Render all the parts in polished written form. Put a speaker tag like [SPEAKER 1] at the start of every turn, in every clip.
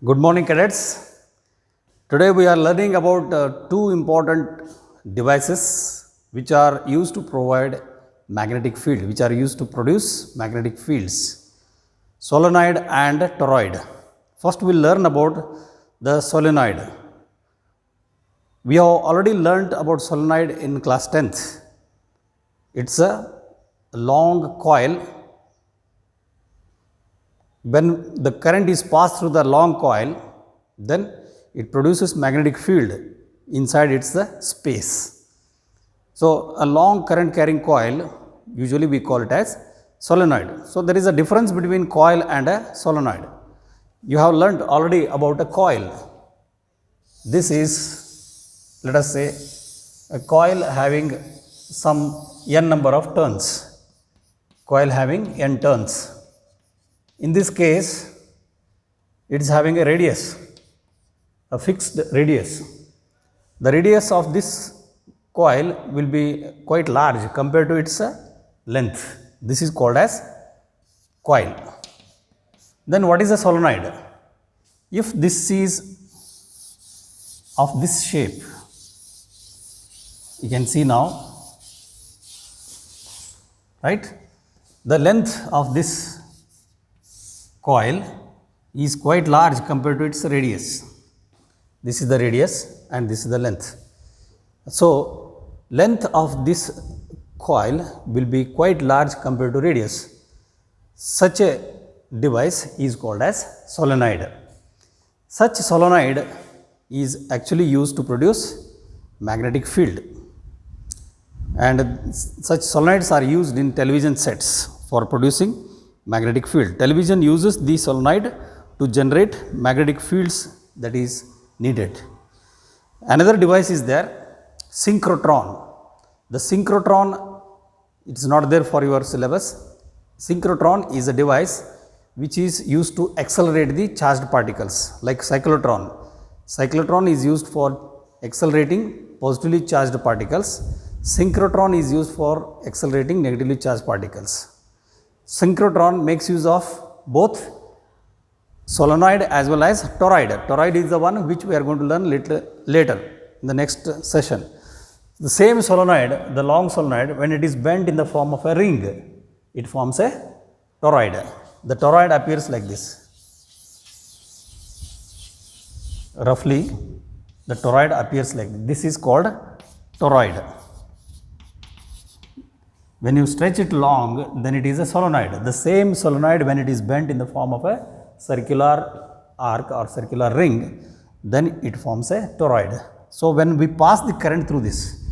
[SPEAKER 1] Good morning, cadets. Today we are learning about two important devices which are used to provide magnetic field, which are used to produce magnetic fields, solenoid and toroid. First we will learn about the solenoid. We have already learnt about solenoid in class 10th. It's a long coil. When the current is passed through the long coil, then it produces magnetic field inside its space. So, a long current carrying coil, usually we call it as solenoid. So, there is a difference between coil and a solenoid. You have learnt already about a coil. This is, let us say, a coil having some n number of turns, coil having n turns. In this case, it is having a radius, a fixed radius. The radius of this coil will be quite large compared to its length. This is called as coil. Then what is a solenoid? If this is of this shape, you can see now, right? The length of this coil is quite large compared to its radius. This is the radius and this is the length. So, length of this coil will be quite large compared to radius. Such a device is called as solenoid. Such solenoid is actually used to produce magnetic field, and such solenoids are used in television sets for producing magnetic field. Television uses the solenoid to generate magnetic fields that is needed. Another device is there, synchrotron. The synchrotron, it is not there for your syllabus. Synchrotron is a device which is used to accelerate the charged particles, like cyclotron. Cyclotron is used for accelerating positively charged particles. Synchrotron is used for accelerating negatively charged particles. Synchrotron makes use of both solenoid as well as toroid. Toroid is the one which we are going to learn later in the next session. The same solenoid, the long solenoid, when it is bent in the form of a ring, it forms a toroid. The toroid appears like this. Roughly, the toroid appears like this. This is called toroid. When you stretch it long, then it is a solenoid. The same solenoid, when it is bent in the form of a circular arc or circular ring, then it forms a toroid. So, when we pass the current through this,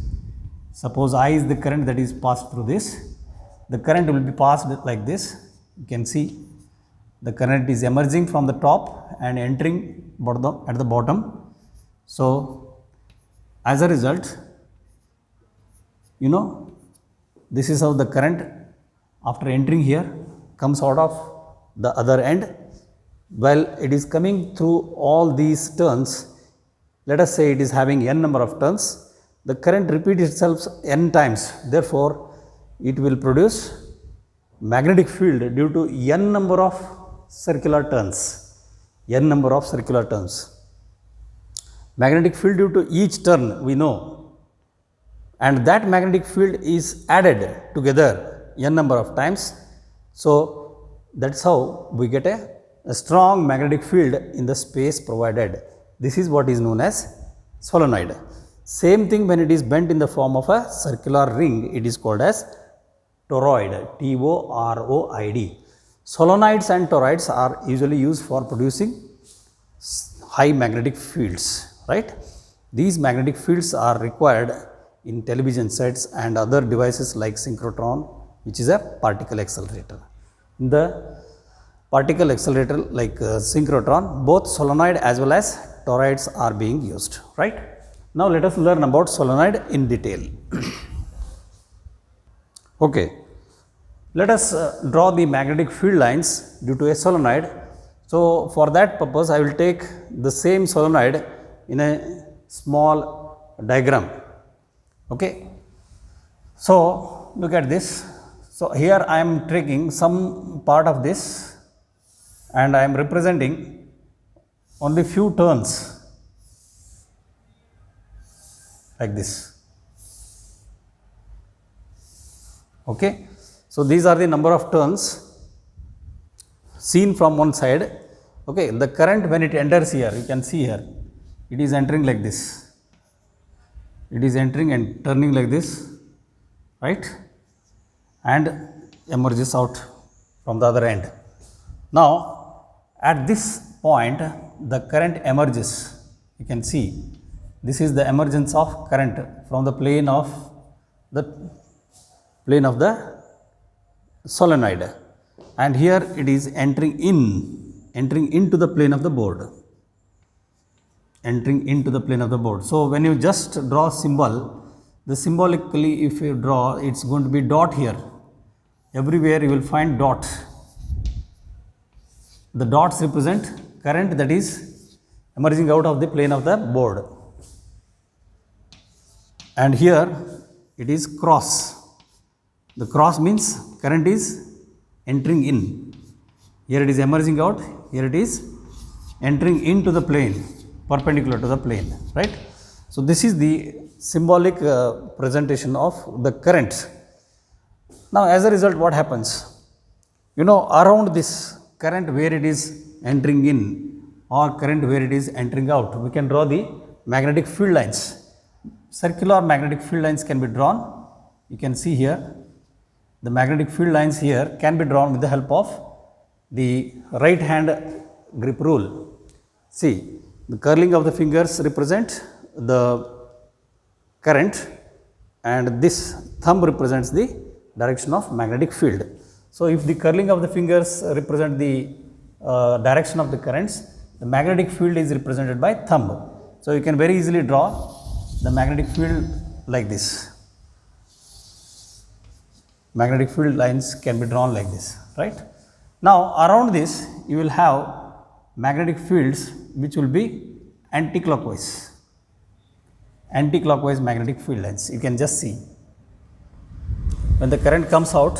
[SPEAKER 1] suppose I is the current that is passed through this, the current will be passed like this. You can see the current is emerging from the top and entering at the bottom. So, as a result, this is how the current, after entering here, comes out of the other end. While it is coming through all these turns, let us say it is having n number of turns, the current repeats itself n times. Therefore, it will produce magnetic field due to n number of circular turns. N number of circular turns. Magnetic field due to each turn we know. And that magnetic field is added together n number of times. So, that is how we get a strong magnetic field in the space provided. This is what is known as solenoid. Same thing when it is bent in the form of a circular ring, it is called as toroid, T-O-R-O-I-D. Solenoids and toroids are usually used for producing high magnetic fields, right? These magnetic fields are required in television sets and other devices like synchrotron, which is a particle accelerator. In the particle accelerator like synchrotron, both solenoid as well as toroids are being used, right? Now, let us learn about solenoid in detail. Okay, let us draw the magnetic field lines due to a solenoid. So, for that purpose, I will take the same solenoid in a small diagram. Okay. So, look at this. So, here I am taking some part of this and I am representing only few turns like this. Okay. So, these are the number of turns seen from one side. Okay. The current when it enters here, you can see here, it is entering like this, it is entering and turning like this, right, and emerges out from the other end. Now, at this point the current emerges, you can see this is the emergence of current from the plane of the solenoid, and here it is entering into the plane of the board, So, when you just draw symbol, the symbolically if you draw, it is going to be dot here, everywhere you will find dot. The dots represent current that is emerging out of the plane of the board, and here it is cross. The cross means current is entering in, here it is emerging out, here it is entering into the plane perpendicular to the plane, right. So, this is the symbolic presentation of the current. Now, as a result, what happens? You know, around this current where it is entering in or current where it is entering out, we can draw the magnetic field lines. Circular magnetic field lines can be drawn. You can see here the magnetic field lines here can be drawn with the help of the right hand grip rule. See, the curling of the fingers represent the current and this thumb represents the direction of magnetic field. So, if the curling of the fingers represent the direction of the currents, the magnetic field is represented by thumb. So, you can very easily draw the magnetic field like this. Magnetic field lines can be drawn like this, right. Now, around this you will have magnetic fields which will be anti-clockwise magnetic field lines. You can just see when the current comes out,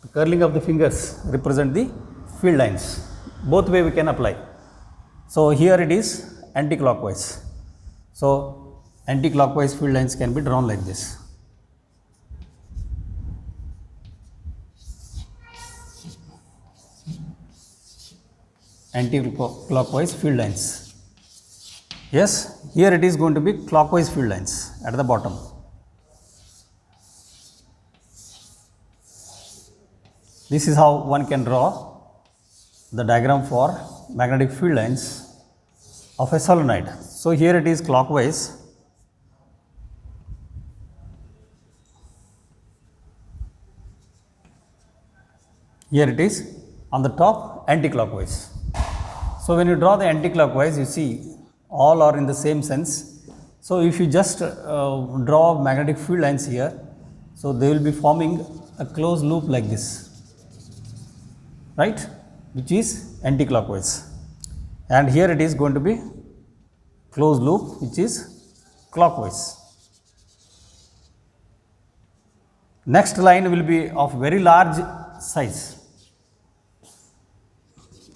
[SPEAKER 1] the curling of the fingers represent the field lines. Both way we can apply. So, here it is anti-clockwise. So, anti-clockwise field lines can be drawn like this. Anti-clockwise field lines. Yes, here it is going to be clockwise field lines at the bottom. This is how one can draw the diagram for magnetic field lines of a solenoid. So, here it is clockwise, here it is on the top anti-clockwise. So, when you draw the anti-clockwise, you see all are in the same sense. So, if you just draw magnetic field lines here, so they will be forming a closed loop like this, right, which is anti-clockwise, and here it is going to be closed loop which is clockwise. Next line will be of very large size.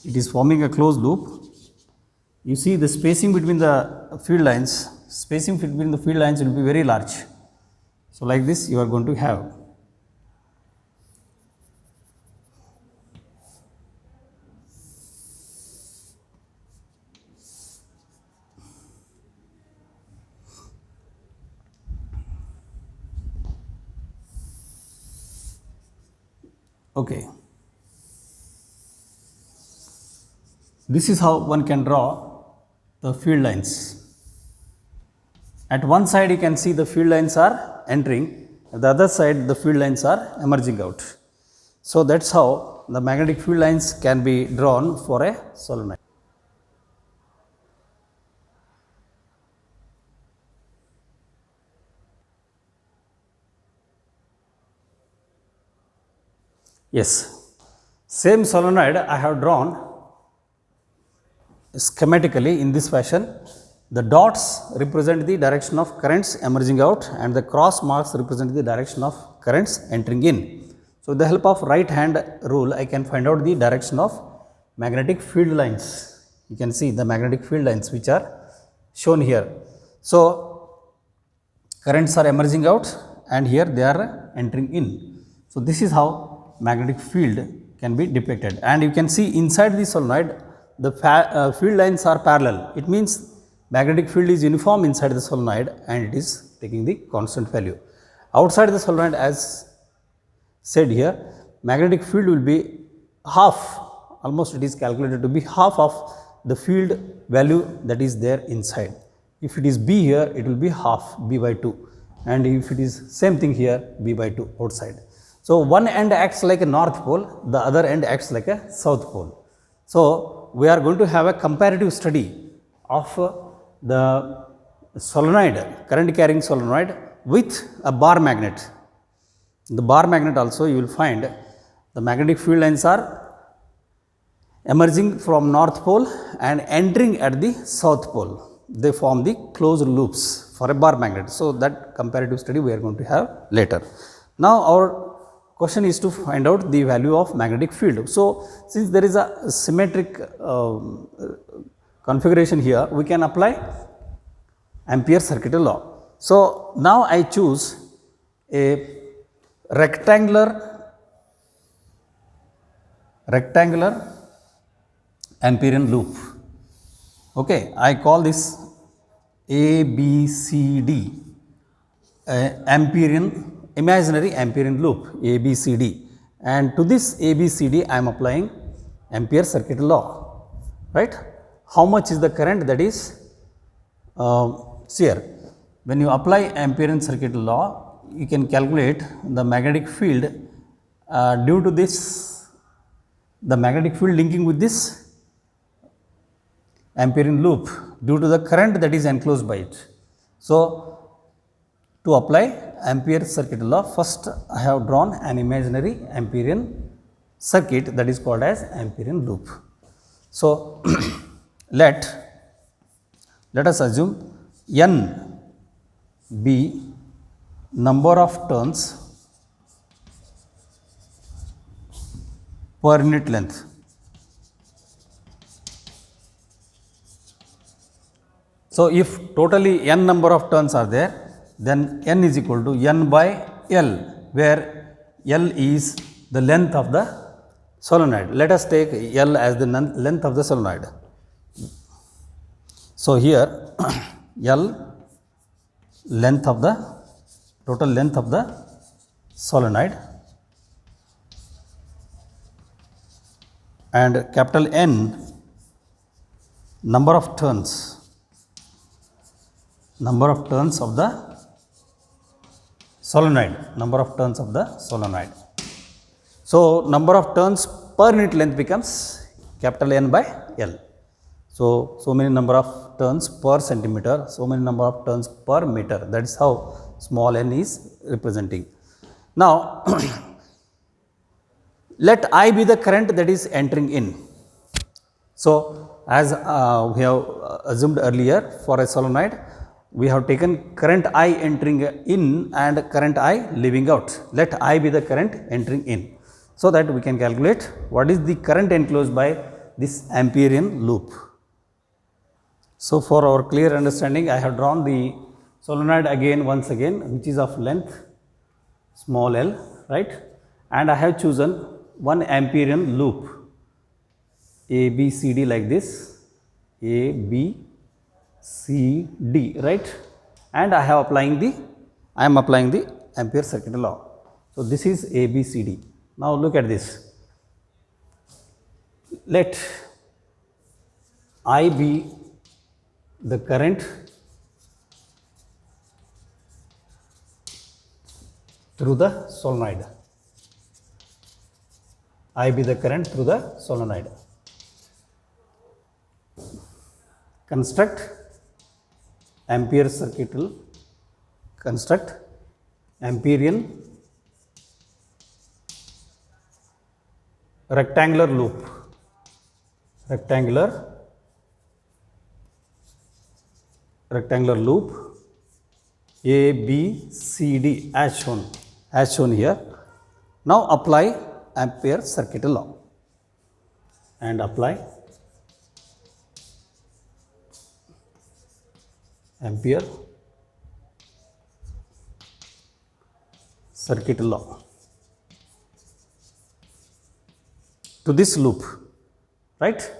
[SPEAKER 1] It is forming a closed loop. You see the spacing between the field lines, will be very large. So, like this you are going to have. Okay. This is how one can draw the field lines. At one side you can see the field lines are entering, at the other side the field lines are emerging out. So, that is how the magnetic field lines can be drawn for a solenoid. Yes, same solenoid I have drawn schematically in this fashion. The dots represent the direction of currents emerging out and the cross marks represent the direction of currents entering in. So, with the help of right hand rule, I can find out the direction of magnetic field lines You can see the magnetic field lines which are shown here. So, currents are emerging out and here they are entering in. So, this is how magnetic field can be depicted, and you can see inside the solenoid the field lines are parallel. It means magnetic field is uniform inside the solenoid and it is taking the constant value. Outside the solenoid, as said here, magnetic field will be half, almost it is calculated to be half of the field value that is there inside. If it is B here, it will be half, B by 2, and if it is same thing here, B by 2 outside. So, one end acts like a north pole, the other end acts like a south pole. So, we are going to have a comparative study of the solenoid, current carrying solenoid with a bar magnet. In the bar magnet also you will find the magnetic field lines are emerging from north pole and entering at the south pole. They form the closed loops for a bar magnet. So, that comparative study we are going to have later. Now, our question is to find out the value of magnetic field. So, since there is a symmetric configuration here, we can apply Ampere Circuit Law. So, now I choose a rectangular Amperian loop. Okay, I call this ABCD, imaginary Amperian loop, ABCD, and to this ABCD I am applying Ampere Circuit Law, right. How much is the current that is here? When you apply Amperian Circuit Law, you can calculate the magnetic field due to this, the magnetic field linking with this Amperian loop due to the current that is enclosed by it. So, to apply Ampere Circuit Law, first I have drawn an imaginary Amperian circuit that is called as Amperian loop. So, let us assume N be number of turns per unit length. So, if totally n number of turns are there, then n is equal to n by L, where L is the length of the solenoid. Let us take L as the length of the solenoid. So, here L length of the total length of the solenoid, and capital N number of turns of the solenoid, So, number of turns per unit length becomes capital N by L. So, so many number of turns per centimeter, so many number of turns per meter, that is how small n is representing. Now, let I be the current that is entering in. So, as we have assumed earlier, for a solenoid, we have taken current I entering in and current I leaving out. Let I be the current entering in, so that we can calculate what is the current enclosed by this Amperian loop. So, for our clear understanding, I have drawn the solenoid once again, which is of length small l, right, and I have chosen one Amperian loop ABCD like this, ABCD, right, and I am applying the Ampere Circuit Law. So, this is ABCD. Now, look at this. Let I be the current through the solenoid. I be the current through the solenoid. Construct Ampere Circuit, construct Amperian rectangular loop, rectangular loop ABCD as shown here. Now, apply Ampere Circuit Law and apply Ampere Circuit Law to this loop, right?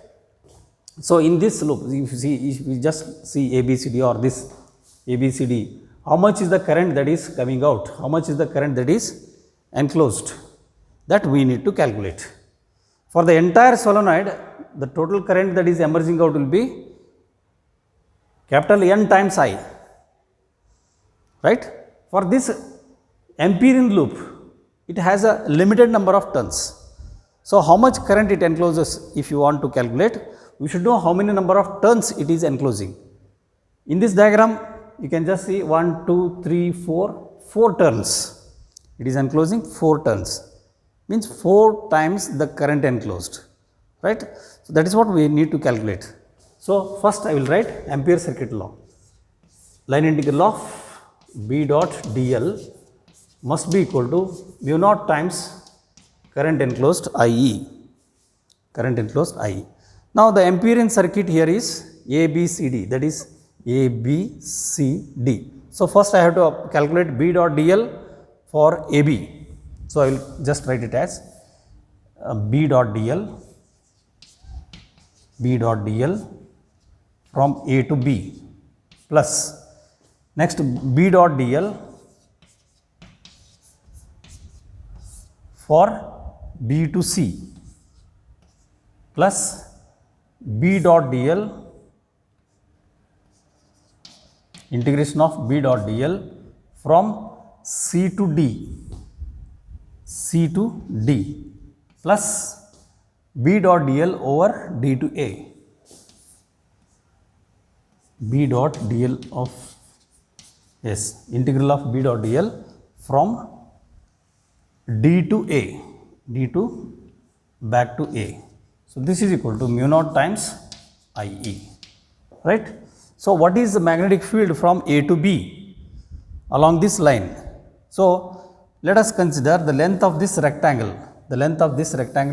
[SPEAKER 1] So in this loop, if you just see ABCD or this ABCD, how much is the current that is coming out? How much is the current that is enclosed? That we need to calculate. For the entire solenoid, the total current that is emerging out will be capital N times I, right? For this Amperian loop, it has a limited number of turns. So how much current it encloses, if you want to calculate, we should know how many number of turns it is enclosing. In this diagram, you can just see 1, 2, 3, 4 turns. It is enclosing 4 turns, means 4 times the current enclosed, right? So that is what we need to calculate. So first I will write Ampere circuit law. Line integral of B dot dl must be equal to mu naught times current enclosed IE. Current enclosed IE. Now the Amperian circuit here is ABCD, that is ABCD. So first I have to calculate B dot dl for AB. So I will just write it as B dot dl from A to B plus next B dot dl for B to C plus B dot dl, integration of B dot dl from C to D plus B dot dl over D to A. B dot dl of, yes, integral of B dot dl from D to A, D to back to A. So this is equal to mu naught times IE, right? So what is the magnetic field from A to B along this line? So let us consider the length of this rectangle,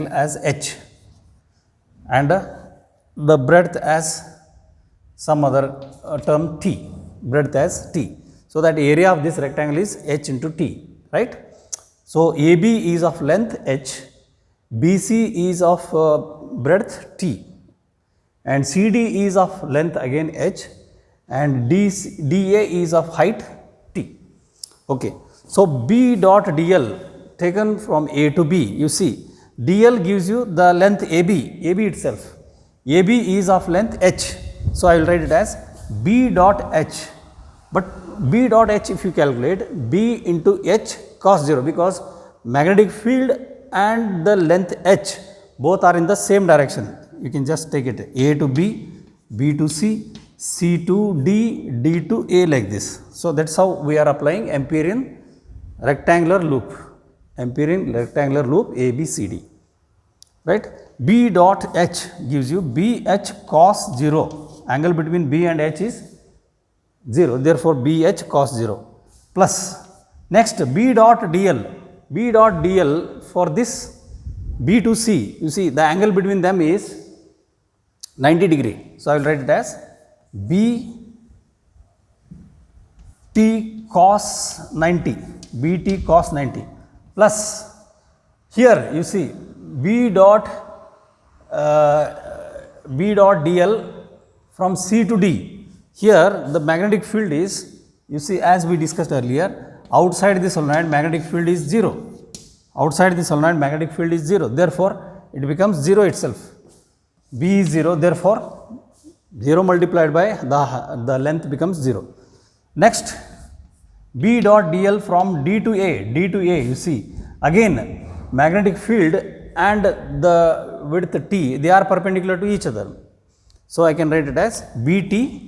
[SPEAKER 1] as H, and the breadth as some other term T, breadth as T. So that area of this rectangle is H into T, right? So AB is of length H, BC is of breadth T, and CD is of length again H, and DA is of height T. Okay. So B dot dl taken from A to B, you see dl gives you the length AB itself. AB is of length H. So I will write it as B dot H. But B dot H, if you calculate, B into H cos 0, because magnetic field and the length H both are in the same direction. You can just take it A to B, B to C, C to D, D to A, like this. So that's how we are applying Amperian rectangular loop, ABCD, right? B dot H gives you BH cos 0, angle between B and H is 0, therefore BH cos 0, plus next B dot dl for this B to C, you see the angle between them is 90 degree. So I will write it as BT cos 90, BT cos 90 plus here you see B dot dl from C to D. Here the magnetic field is, you see, as we discussed earlier, outside the solenoid magnetic field is 0. Outside the solenoid magnetic field is 0. Therefore, it becomes 0 itself. B is 0. Therefore, 0 multiplied by the length becomes 0. Next, B dot dl from D to A. You see, again magnetic field and the width T, they are perpendicular to each other. So I can write it as BT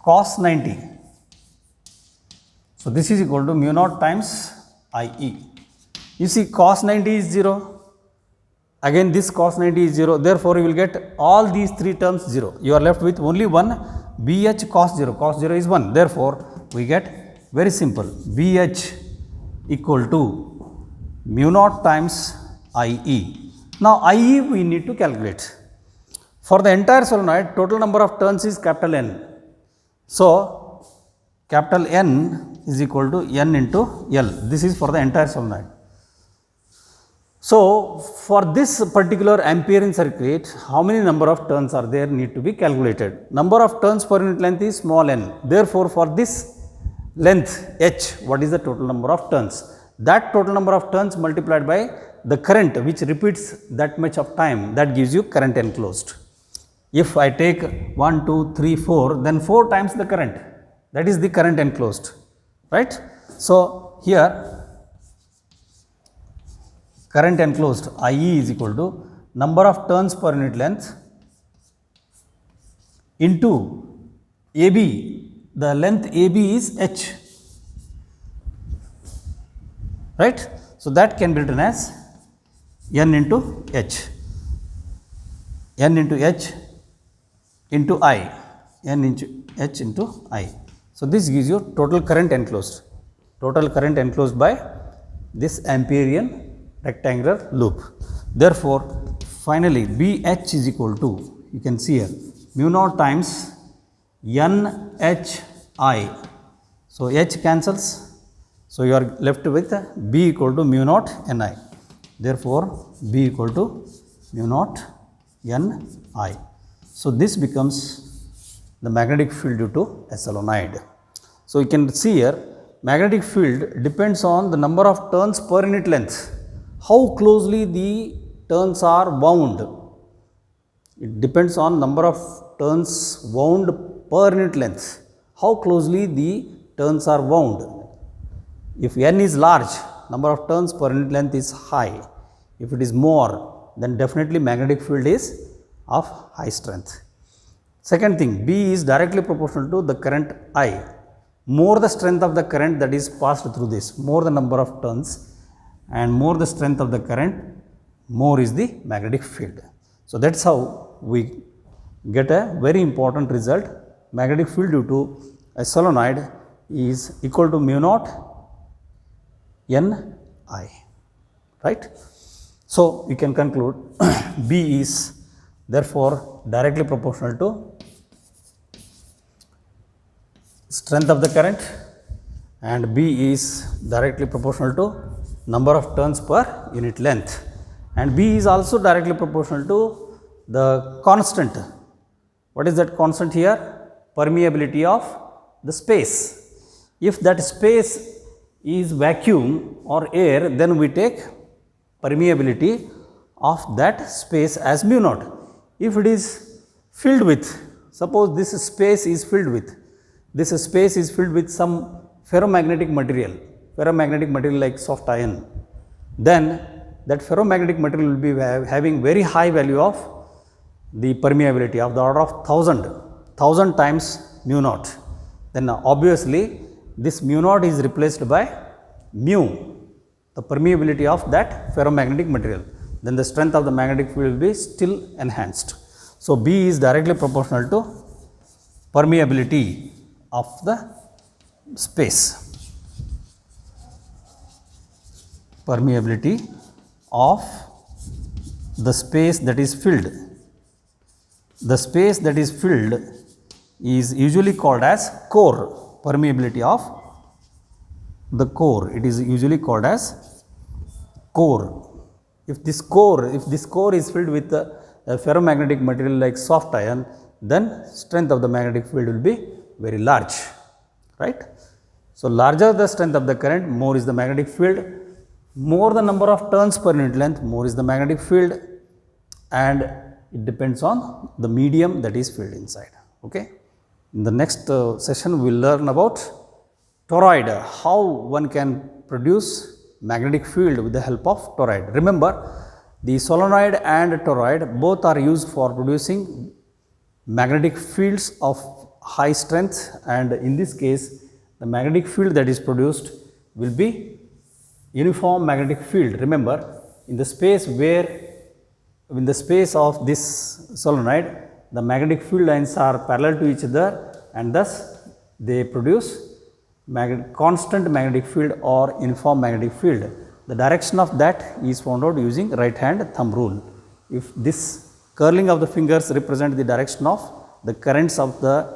[SPEAKER 1] cos 90. So this is equal to mu naught times IE. You see cos 90 is 0, again this cos 90 is 0, therefore you will get all these 3 terms 0. You are left with only one BH cos 0, cos 0 is 1, therefore we get very simple BH equal to mu naught times IE. Now IE we need to calculate. For the entire solenoid, total number of turns is capital N. So, capital N is equal to N into L. This is for the entire solenoid. So, for this particular Amperian circuit, how many number of turns are there need to be calculated. Number of turns per unit length is small n. Therefore, for this length h, what is the total number of turns? That total number of turns multiplied by the current which repeats that much of time, that gives you current enclosed. If I take 1, 2, 3, 4, then 4 times the current, that is the current enclosed, right. So, here current enclosed IE is equal to number of turns per unit length into AB, the length AB is h, right. So, that can be written as N into H, N into H into I, N into H into I. So, this gives you total current enclosed by this Amperian rectangular loop. Therefore, finally, BH is equal to, you can see here, mu naught times NHI. So, H cancels. So, you are left with B equal to mu naught Ni. Therefore, B equal to mu naught Ni. So, this becomes the magnetic field due to a solenoid. So, you can see here, magnetic field depends on the number of turns per unit length, how closely the turns are wound. It depends on number of turns wound per unit length, how closely the turns are wound. If n is large, number of turns per unit length is high. If it is more, then definitely magnetic field is of high strength. Second thing, B is directly proportional to the current I. More the strength of the current that is passed through this, more the number of turns and more the strength of the current, more is the magnetic field. So, that is how we get a very important result. Magnetic field due to a solenoid is equal to mu naught Ni, right. So, we can conclude B is therefore directly proportional to strength of the current and B is directly proportional to number of turns per unit length, and B is also directly proportional to the constant. What is that constant here? Permeability of the space. If that space is vacuum or air, then we take permeability of that space as mu naught. If it is filled with, suppose this space is filled with some ferromagnetic material like soft iron, then that ferromagnetic material will be having very high value of the permeability of the order of 1000 times mu naught. Then obviously, this mu naught is replaced by mu, the permeability of that ferromagnetic material. Then the strength of the magnetic field will be still enhanced. So, B is directly proportional to permeability of the space. Permeability of the space that is filled. The space that is filled is usually called as core. Permeability of the core, it is usually called as core. If this core is filled with a ferromagnetic material like soft iron, then strength of the magnetic field will be very large, right. So, larger the strength of the current, more is the magnetic field, more the number of turns per unit length, more is the magnetic field, and it depends on the medium that is filled inside. Okay. In the next session, we will learn about toroid, how one can produce magnetic field with the help of toroid. Remember, the solenoid and toroid both are used for producing magnetic fields of high strength, and in this case, the magnetic field that is produced will be uniform magnetic field. Remember, in the space of this solenoid, the magnetic field lines are parallel to each other, and thus they produce constant magnetic field or uniform magnetic field. The direction of that is found out using right hand thumb rule. If this curling of the fingers represent the direction of the currents of the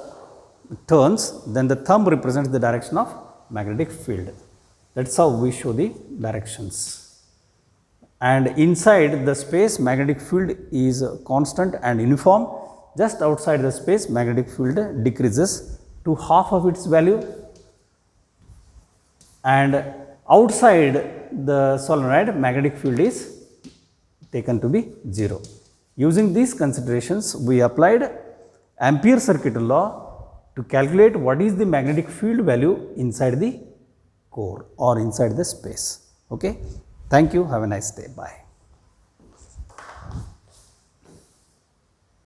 [SPEAKER 1] turns, then the thumb represents the direction of magnetic field. That is how we show the directions. And inside the space, magnetic field is constant and uniform. Just outside the space, magnetic field decreases to half of its value, and outside the solenoid, magnetic field is taken to be 0. Using these considerations, we applied Ampere circuit law to calculate what is the magnetic field value inside the core or inside the space. Okay. Thank you. Have a nice day. Bye.